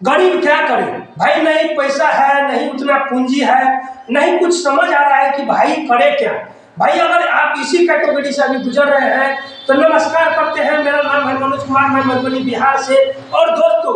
गरीब क्या करे भाई, नहीं पैसा है, नहीं उतना पूंजी है, नहीं कुछ समझ आ रहा है कि भाई करे क्या। भाई अगर आप इसी कैटेगरी से अभी गुजर रहे हैं तो नमस्कार करते हैं। मेरा नाम है मनोज कुमार, मैं मधुबनी बिहार से। और दोस्तों,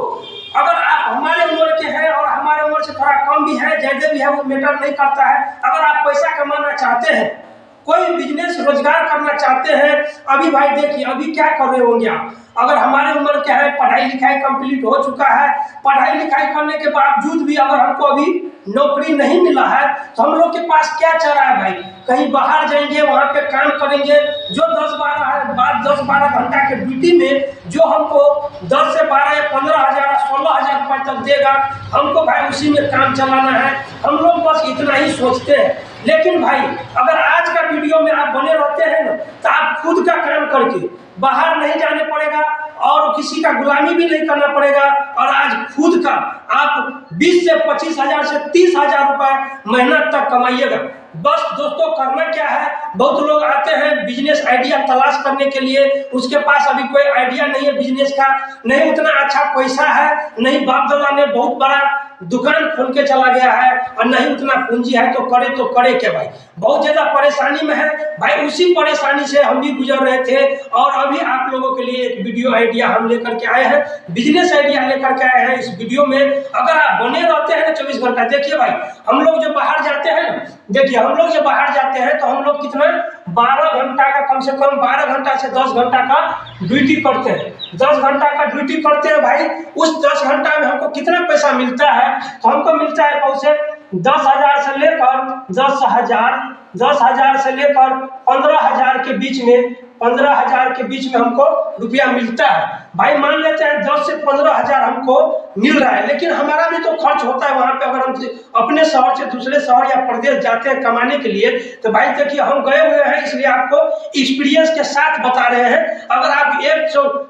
अगर आप हमारे उम्र के हैं और हमारे उम्र से थोड़ा कम भी है, ज्यादा भी है, वो मैटर नहीं करता है। अगर आप पैसा कमाना चाहते हैं, कोई बिजनेस रोजगार करना चाहते हैं, अभी भाई देखिए अभी क्या कर रहे होंगे आप। अगर हमारे उम्र क्या है, पढ़ाई लिखाई कंप्लीट हो चुका है, पढ़ाई लिखाई करने के बावजूद भी अगर हमको अभी नौकरी नहीं मिला है तो हम लोग के पास क्या चाह रहा है भाई, कहीं बाहर जाएंगे, वहां पे काम करेंगे, जो 10-12 घंटा के ड्यूटी में जो हमको 10 से 12 या 15,000 16,000 रुपए तक देगा, हमको भाई उसी में काम चलाना है। हम लोग बस इतना ही सोचते हैं। लेकिन भाई अगर आज का वीडियो में आप बने रहते हैं ना, तो आप खुद का काम करके बाहर नहीं जाने पड़ेगा और किसी का गुलामी भी नहीं करना पड़ेगा। और आज खुद का आप 20 से 25,000 से 30,000 रुपए महीना तक कमाइएगा। बस दोस्तों करना क्या है, बहुत लोग आते हैं बिजनेस आइडिया तलाश करने के लिए, उसके पास अभी कोई आइडिया नहीं है बिजनेस का, नहीं उतना अच्छा पैसा है, नहीं बाप दादा ने बहुत बड़ा दुकान खोल के चला गया है और नहीं उतना पूंजी है, तो करे क्या भाई। बहुत ज्यादा परेशानी में है भाई। उसी परेशानी से हम भी गुजर रहे थे और अभी आप लोगों के लिए एक वीडियो आइडिया हम लेकर के आए हैं, बिजनेस आइडिया लेकर के आए हैं। इस वीडियो में अगर आप बने रहते हैं ना 24 घंटा, देखिए भाई हम लोग जब बाहर जाते हैं ना, देखिए हम लोग जब बाहर जाते हैं तो हम लोग कितना 12 घंटा का, कम से कम 12 घंटा से 10 घंटा का ड्यूटी करते हैं। 10 घंटा का ड्यूटी करते हैं भाई। उस 10 घंटा में हमको कितना पैसा मिलता है, तो हमको मिलता है बहुत से 10,000 से लेकर 10,000 से लेकर 15,000 के बीच में, 15,000 के बीच में हमको रुपया मिलता है भाई। मान लेते हैं 10 से 15,000 हमको मिल रहा है, लेकिन हमारा भी तो खर्च होता है वहां पे। अगर हम अपने शहर से दूसरे शहर या प्रदेश जाते हैं कमाने के लिए, तो भाई देखिए हम गए हुए हैं, इसलिए आपको एक्सपीरियंस के साथ बता रहे हैं। अगर आप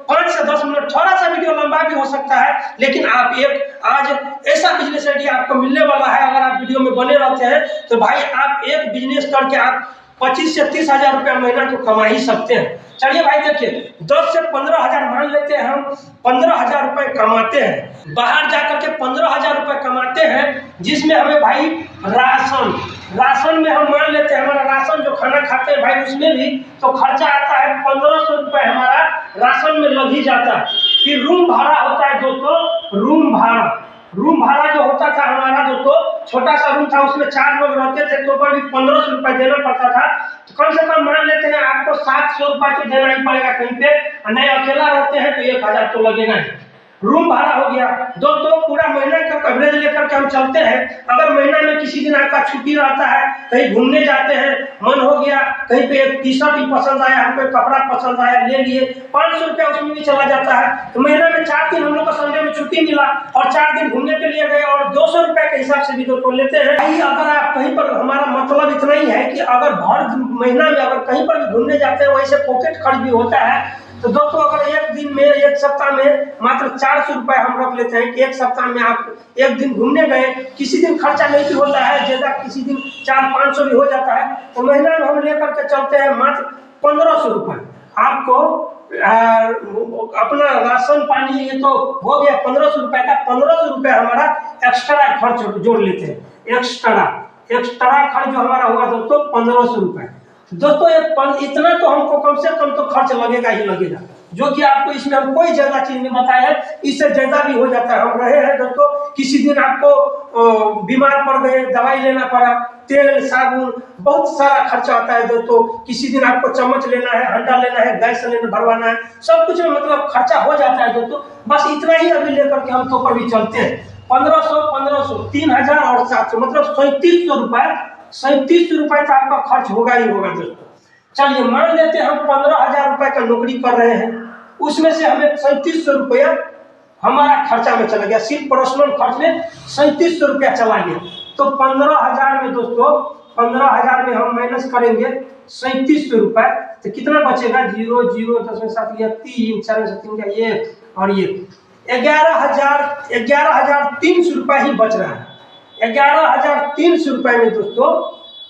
5 से 10 मिनट, थोड़ा सा वीडियो लंबा भी हो सकता है, लेकिन आप आज ऐसा बिजनेस आइडिया आपको मिलने वाला है। अगर आप वीडियो में बने रहते हैं तो भाई आप एक बिजनेस करके आप 25 से 30,000 रुपया महीना तो कमा ही सकते हैं। चलिए भाई देखिए 10 से 15,000 मान लेते हैं, हम 15,000 रुपए कमाते हैं, बाहर जाकर के 15,000 रुपए कमाते हैं, जिसमें हमें भाई राशन में हम मान लेते हैं, हमारा राशन जो खाना खाते हैं भाई उसमें भी तो खर्चा आता है 1,500 रुपए हमारा राशन में लग ही जाता है। फिर रूम भाड़ा होता है दोस्तों, रूम भाड़ा जो होता था हमारा दोस्तों, छोटा सा रूम था, उसमें 4 लोग रहते थे, तो भी 1,500 रुपए देना पड़ता था। तो कम से कम मान लेते हैं आपको 700 रुपए तो देना ही पड़ेगा कहीं पे, और नहीं अकेला रहते हैं तो 1,000 तो लगेगा ही। रूम भाड़ा हो गया दोस्तों। पूरा महीना का कवरेज लेकर के हम चलते हैं। अगर महीना में किसी दिन आपका छुट्टी रहता है, कहीं घूमने जाते हैं, मन हो गया, कहीं पे एक टी शर्ट ही पसंद आया, हमको कपड़ा पसंद आया, ले लिए, 500 रुपया उसमें भी चला जाता है। तो महीना में 4 दिन हम लोग को संडे में छुट्टी मिला और 4 दिन घूमने के लिए गए और 200 रुपए के हिसाब से भी दोस्तों लेते हैं भाई। अगर आप कहीं पर, हमारा मतलब इतना ही है कि अगर भर महीना में अगर कहीं पर भी घूमने जाते हैं, वैसे पॉकेट खर्च भी होता है। तो दोस्तों अगर एक दिन में, एक सप्ताह में मात्र 400 रुपए हम रख लेते हैं कि एक सप्ताह में आप एक दिन घूमने गए, किसी दिन खर्चा नहीं भी होता है ज्यादा, किसी दिन 400-500 भी हो जाता है, तो महीना में हम लेकर के चलते हैं मात्र 1,500 रुपए। आपको अपना राशन पानी ये तो हो गया 1,500 रुपए का, 1,500 रुपए हमारा एक्स्ट्रा खर्च जोड़ लेते हैं। एक्स्ट्रा खर्च जो हमारा हुआ दोस्तों 1,500 रुपए। दोस्तों इतना तो हमको कम से कम तो खर्च लगेगा ही लगेगा, जो कि आपको इसमें हम कोई ज्यादा चीज नहीं बताया है, इससे ज्यादा भी हो जाता है। हम रहे हैं दोस्तों, किसी दिन आपको बीमार पड़ गए, दवाई लेना पड़ा, तेल साबुन बहुत सारा खर्चा आता है दोस्तों। किसी दिन आपको चम्मच लेना है, अंडा लेना है, गैस सिलेंडर भरवाना है, सब कुछ में मतलब खर्चा हो जाता है दोस्तों। बस इतना ही अभी लेकर के हम तो पर भी चलते हैं। 1,500 3,000 और 700 मतलब 3700 रुपए, 3700 रुपए का आपका खर्च होगा ही होगा दोस्तों। चलिए मान लेते हैं हम 15,000 रुपए का नौकरी कर रहे हैं, उसमें से हमें 3700 रुपया हमारा खर्चा में चला गया, सिर्फ पर्सनल खर्च में 3700 रुपया चला गया। तो 15,000 में दोस्तों, 15,000 में हम माइनस करेंगे 3700 रुपए, तो कितना बचेगा? 0 0 10 में 7 या 3 4 में 3 का 1 और ये 11,300 रुपए ही बच रहा है। 11,300 रुपए में दोस्तों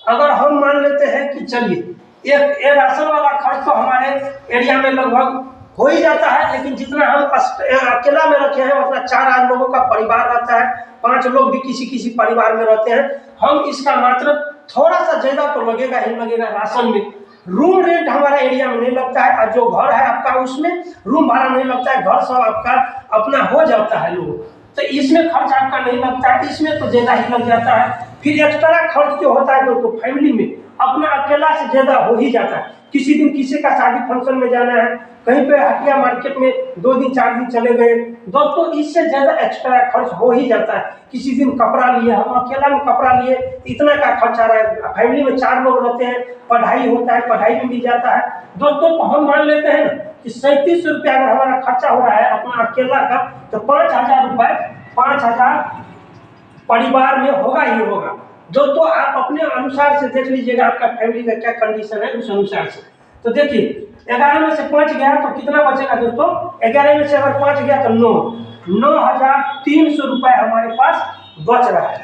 अगर हम मान लेते हैं कि चलिए एक राशन वाला खर्च तो हमारे एरिया में लगभग हो ही जाता है, लेकिन जितना हम अकेला में रखे हैं उतना 4 लोगों का परिवार रहता है, 5 लोग भी किसी किसी परिवार में रहते हैं। हम इसका मात्र थोड़ा सा ज्यादा तो लगेगा ही लगेगा राशन में। रूम रेंट हमारा एरिया में नहीं लगता है, और जो घर है आपका उसमें रूम भाड़ा नहीं लगता है, घर सब आपका अपना हो जाता है लोग, तो इसमें खर्च आपका नहीं लगता है, इसमें तो ज्यादा ही लग जाता है। फिर एक्स्ट्रा खर्च जो होता है तो फैमिली में अपना अकेला से ज्यादा हो ही जाता है। किसी दिन किसी का शादी फंक्शन में जाना है, कहीं पे हटिया मार्केट में 2 दिन 4 दिन चले गए दोस्तों, इससे ज्यादा एक्स्ट्रा खर्च हो ही जाता है। किसी दिन कपड़ा लिए, हम अकेला में कपड़ा लिए, इतना का खर्च आ रहा है। फैमिली में 4 लोग रहते हैं, पढ़ाई होता है, पढ़ाई में भी जाता है दोस्तों। तो हम मान लेते हैं ना कि 37 रुपया अगर हमारा खर्चा हो रहा है अपना अकेला का, तो 5,000 रुपए 5,000 परिवार में होगा ही होगा दोस्तों। आप अपने अनुसार से देख लीजिएगा आपका फैमिली का क्या कंडीशन है, उस अनुसार से। तो देखिए 11 में से 5 गया तो कितना बचेगा दोस्तों? 11 में से अगर 5 गया तो 9,300 रुपए हमारे पास बच रहा है।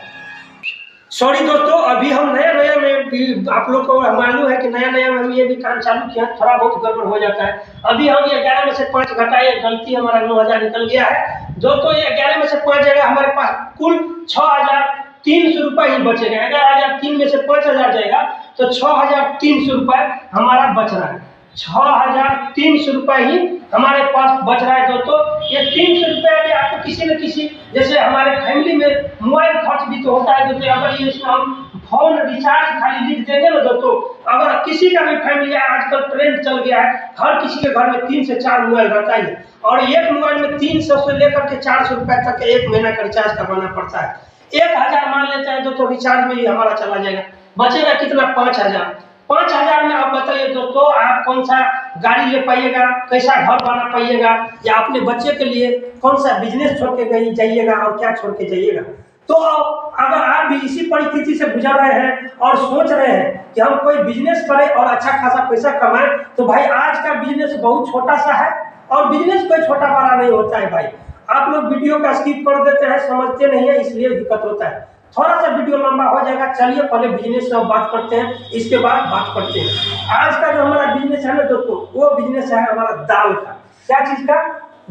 सॉरी दोस्तों, अभी हम नया में भी, आप लोग को मालूम है कि नया में हम ये भी काम चालू किया, थोड़ा बहुत गड़बड़ हो जाता है। अभी हम 11 में से 5 घटाए, गलती हमारा 9,000 निकल गया है दोस्तों। ये 11 में से 5 जगह हमारे पास कुल 6,300 रुपए ही बचेगा। 11,003 में से 5,000 जाएगा तो 6,300 रुपए हमारा बच रहा है। 6,300 रुपए ही हमारे पास बच रहा है दोस्तों। ये 300 रुपए भी आपको किसी न किसी, जैसे हमारे फैमिली में मोबाइल खर्च भी तो होता है दोस्तों। अगर ये इसमें हम फोन रिचार्ज खाली लिख देंगे ना दोस्तों, अगर किसी का भी फैमिली है, आजकल ट्रेंड चल गया है, हर किसी के घर में 3 से 4 मोबाइल रहता है, और एक मोबाइल में 300 से लेकर के 400 रुपए तक एक महीना का रिचार्ज करवाना पड़ता है। 1,000 मान लेते हैं दोस्तों, रिचार्ज में ही हमारा चला जाएगा। बचेगा कितना? 5,000। 5,000 में आप बताइए दोस्तों, आप कौन सा गाड़ी ले पाइएगा, कैसा घर बना पाइएगा, या अपने बच्चे के लिए कौन सा बिजनेस छोड़ के जाइएगा और क्या छोड़ के जाइएगा। तो अगर आप भी इसी परिस्थिति से गुजर रहे हैं और सोच रहे हैं कि हम कोई बिजनेस करें और अच्छा खासा पैसा कमाएं, तो भाई आज का बिजनेस बहुत छोटा सा है, और बिजनेस कोई छोटा बड़ा नहीं होता है भाई। आप लोग वीडियो का स्किप कर देते हैं, समझते नहीं है, इसलिए दिक्कत होता है। थोड़ा सा वीडियो लंबा हो जाएगा, चलिए पहले बिजनेस से बात करते हैं, इसके बाद बात करते हैं। आज का जो हमारा बिजनेस है ना दोस्तों, वो बिजनेस है हमारा दाल का। क्या चीज का?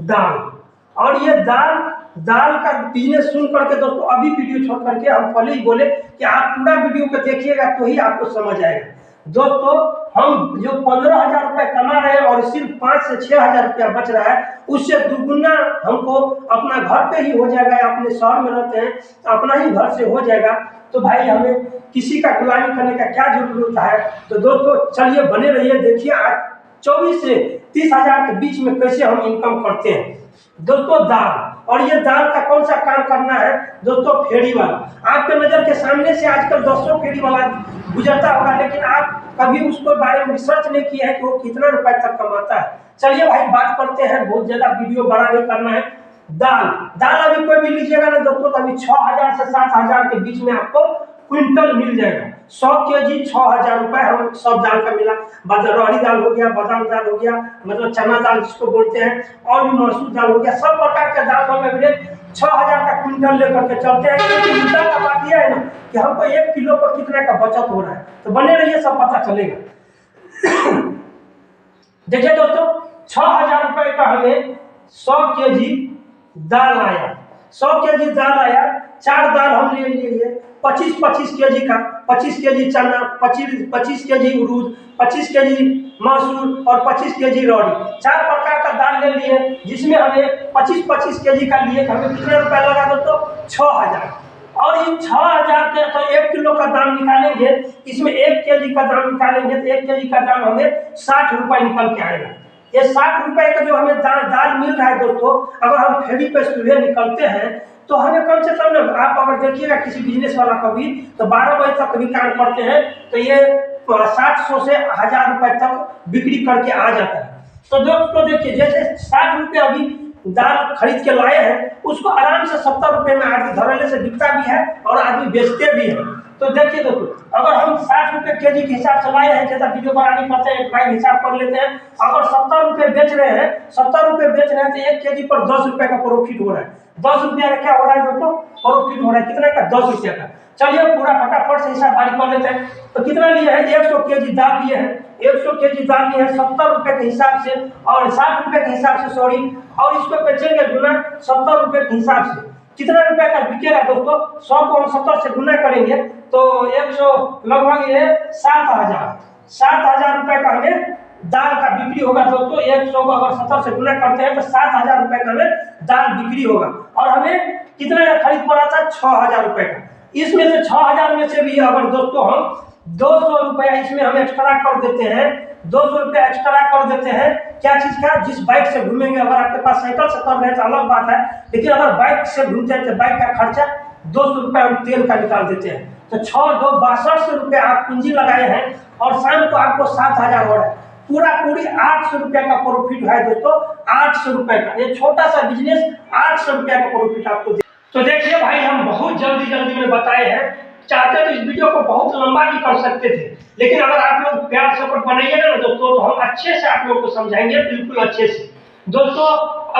दाल। और ये दाल का बिजनेस सुन करके दोस्तों, अभी वीडियो छोड़ करके हम पहले ही बोले कि आप पूरा वीडियो को देखिएगा तो ही आपको समझ आएगा दोस्तों। हम जो 15,000 रुपए कमा रहे हैं और सिर्फ 5 से 6,000 रुपया बच रहा है, उससे दुगुना हमको अपना घर पे ही हो जाएगा। अपने शहर में रहते हैं, अपना ही घर से हो जाएगा, तो भाई हमें किसी का गुलामी करने का क्या जरूरत है। तो दोस्तों चलिए बने रहिए, देखिए आज 24 से 30,000 के बीच में कैसे हम इनकम करते हैं दोस्तों। दाल, और ये दाल का कौन सा काम करना है दोस्तों? फेरी वाला। आपके नजर के सामने से आजकल 200 फेरी वाला गुजरता होगा, लेकिन आप कभी उसको बारे में रिसर्च नहीं किया है कि वो कितना रुपए तक कमाता है। चलिए भाई बात करते हैं, बहुत ज्यादा वीडियो बड़ा नहीं करना है। दाल अभी कोई भी लीजिएगा ना दोस्तों, तो अभी 6,000 से 7,000 के बीच में आपको क्विंटल मिल जाएगा। 100 केजी 6,000 रुपए हम सब दाल का मिला। रहड़ी दाल हो गया, बादाम दाल हो गया, मतलब चना दाल जिसको बोलते हैं, और भी मसूर दाल हो गया, सब प्रकार के दाल का रेट 6,000 का क्विंटल लेकर के चलते हैं। क्योंकि मुद्दा का बात यह है ना कि हमको 1 किलो पर कितने का बचत हो रहा है, तो बने रहिए, सब पता चलेगा। देखिए दोस्तों, 6,000 रुपए का हमें 100 केजी दाल आया। 100 केजी दाल आया, 4 दाल हम ले लिए 25 केजी का, 25 केजी चना, 25 केजी उड़द, 25 केजी मसूर और 25 केजी रौड़ी, 4 प्रकार का दाल ले लिए, जिसमें हमें 25 केजी का लिए हमें कितने रुपए लगा दोस्तों? 6,000। और इन 6,000 के तो 1 किलो का दाम निकालेंगे, इसमें 1 केजी का दाम निकालेंगे तो 1 केजी का दाम हमें 60 रुपए निकल के आएगा। ये 60 रुपए का जो हमें दाल मिल रहा है दोस्तों, अगर हम फेरी पे सुबह निकलते हैं तो हमें कम से कम, आप अगर देखिएगा किसी बिजनेस वाला कभी तो 12 बजे तक कभी काम करते हैं तो ये 700 से 1,000 रुपए तक बिक्री करके आ जाता है। तो दोस्तों देखिए, जैसे 60 रुपए अभी दाल खरीद के लाए हैं, उसको आराम से 70 रुपए में आदमी धड़ल्ले से बिकता भी है और आदमी बेचते भी है। तो देखिए दोस्तों, अगर हम 60 रुपए केजी के हिसाब से लाए हैं, जैसा वीडियो बना नहीं करते हैं, प्राइस हिसाब कर लेते हैं, अगर 70 रुपए बेच रहे हैं, 70 रुपए बेच रहे हैं तो 1 केजी पर 10 रुपए का प्रॉफिट हो रहा है। ₹10 का क्या हो रहा है दोस्तों, प्रॉफिट हो रहा है कितना का, ₹10 का। चलिए पूरा फटाफट से हिसाब बारी कर लेते हैं। तो कितना लिए हैं, 100 केजी दाल लिए हैं, 100 केजी दाल लिए हैं ₹70 के हिसाब से, और ₹60 के हिसाब से, सॉरी, और इसको बेचेंगे गुना ₹70 के हिसाब से। कितना रुपए का बिकेगा दोस्तों, 100 को हम 70 से गुना करेंगे तो 100 लगभग ये 7,000 रुपए का हमें दाल का बिक्री होगा दोस्तों। 100 को अगर 70 से गुना करते हैं तो 7,000 रुपए का हमें दाल बिक्री होगा। और हमें कितना का खरीद पड़ा था, 6,000 रुपए का। इसमें से 6,000 में से भी अगर दोस्तों हम 200 रुपया इसमें हम एक्स्ट्रा कर देते हैं, 200 रुपया एक्स्ट्रा कर देते हैं, क्या चीज का, जिस बाइक से घूमेंगे, अगर आपके पास साइकिल से कर रहे हैं तो अलग बात है, लेकिन अगर बाइक से घूमते हैं तो बाइक का खर्चा 200 रुपया हम तेल का निकाल देते हैं। तो 6 2 6200 रुपया आप पूंजी लगाए हैं और शाम को आपको 7,000 हो रहा है। पूरी 800 रुपया का प्रॉफिट है दोस्तों, 800 रुपए का। ये छोटा सा बिजनेस 800 रुपया का प्रॉफिट आपको दे। तो देखिए भाई, हम बहुत जल्दी में बताए हैं, चाहते तो इस वीडियो को बहुत लंबा भी कर सकते थे, लेकिन अगर आप लोग प्यार सपोर्ट बनाइएगा ना दोस्तों, तो हम अच्छे से आप लोगों को समझाएंगे, बिल्कुल अच्छे से। दोस्तों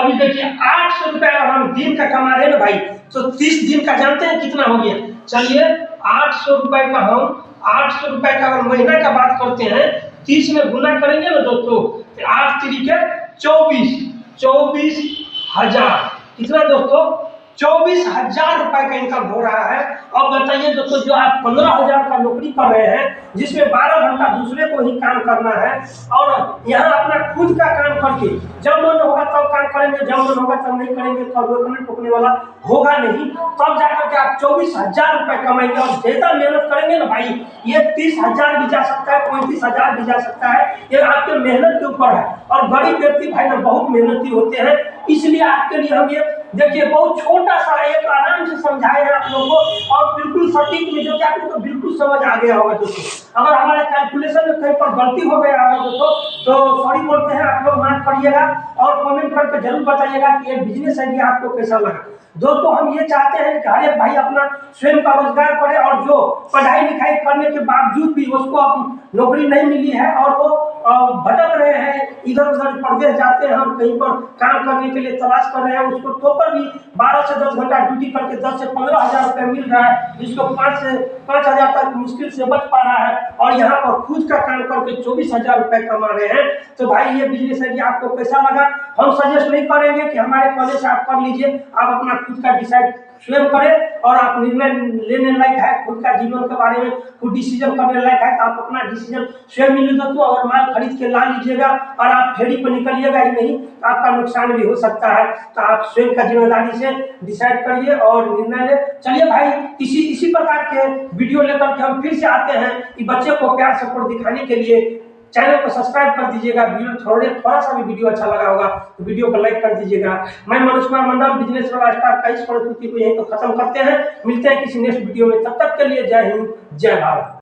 अभी देखिए 800 रुपया अगर हम दिन का कमा रहे हैं ना भाई, तो 30 दिन का जानते हैं कितना हो गया। चलिए 800 रुपए का हम 800 रुपए का अगर महीना का बात करते हैं, 30 में गुना करेंगे ना दोस्तों, 8 तिरिके 24,000 कितना दोस्तों, 24,000 रुपए का इनकम हो रहा है। अब बताइए दोस्तों, जो आप 15,000 का नौकरी कर रहे हैं, जिसमें 12 घंटा दूसरे को ही काम करना है, और यहाँ अपना खुद का काम करके जब मन होगा तब काम करेंगे, जब मन होगा तब नहीं करेंगे, तो रोकने टोकने वाला होगा नहीं, तब जाकर के आप 24,000 रुपए कमाएंगे। और ज्यादा मेहनत करेंगे ना भाई, ये 30,000 भी जा सकता है, 35,000 भी जा सकता है, ये आपके मेहनत के ऊपर है। और गरीब व्यक्ति भाई ना बहुत मेहनती होते हैं, इसलिए आपके लिए हम ये देखिए बहुत छोटा सा एक आराम से समझाए हैं आप लोगों को, और बिल्कुल सटीक में, जो कि आप लोग को बिल्कुल समझ आ गया होगा दोस्तों। अगर हमारे कैलकुलेशन में कहीं पर गलती हो गया होगा दोस्तों, तो सॉरी बोलते हैं, आप लोग माफ करिएगा, और कमेंट करके जरूर बताइएगा कि ये बिजनेस आइडिया आपको कैसा लगा। दोस्तों हम ये चाहते हैं कि हर एक भाई अपना स्वयं का रोजगार करे, और जो पढ़ाई लिखाई करने के बावजूद भी उसको नौकरी नहीं मिली है और वो भटक रहे हैं, इधर उधर प्रदेश जाते हैं और कहीं पर काम करने के लिए तलाश कर रहे हैं, उसको तो पर भी 12 से 10 घंटा ड्यूटी करके 10 से 15,000 रुपये मिल रहा है, जिसको 5 से 5,000 तक मुश्किल से बच पा रहा है, और यहाँ पर खुद का काम करके 24,000 रुपये कमा रहे हैं। तो भाई ये बिजनेस है, आपको कैसा लगा, हम सजेस्ट नहीं करेंगे कि हमारे कॉलेज से आप कर लीजिए, आप अपना खुद का डिसाइड स्वयं करें, और आप निर्णय लेने लायक है, खुद का जीवन के बारे में खुद डिसीजन करने लायक है, तो आप अपना डिसीजन स्वयं मिले दोस्तों। और माल खरीद के ला लीजिएगा और आप फेरी पर निकलिएगा ही नहीं, तो आपका नुकसान भी हो सकता है। तो आप स्वयं का जिम्मेदारी से डिसाइड करिए और निर्णय ले। चलिए भाई, इसी प्रकार के वीडियो लेकर के हम फिर से आते हैं कि बच्चे को प्यार सपोर्ट दिखाने के लिए चैनल को सब्सक्राइब कर दीजिएगा। वीडियो थोड़ा सा भी वीडियो अच्छा लगा होगा तो वीडियो को लाइक कर दीजिएगा। मैं मनोज कुमार मंडल, बिजनेस वाला स्टार का इस परिस्थिति को यहीं तो खत्म करते हैं। मिलते हैं किसी नेक्स्ट वीडियो में, तब तक के लिए जय हिंद, जय भारत।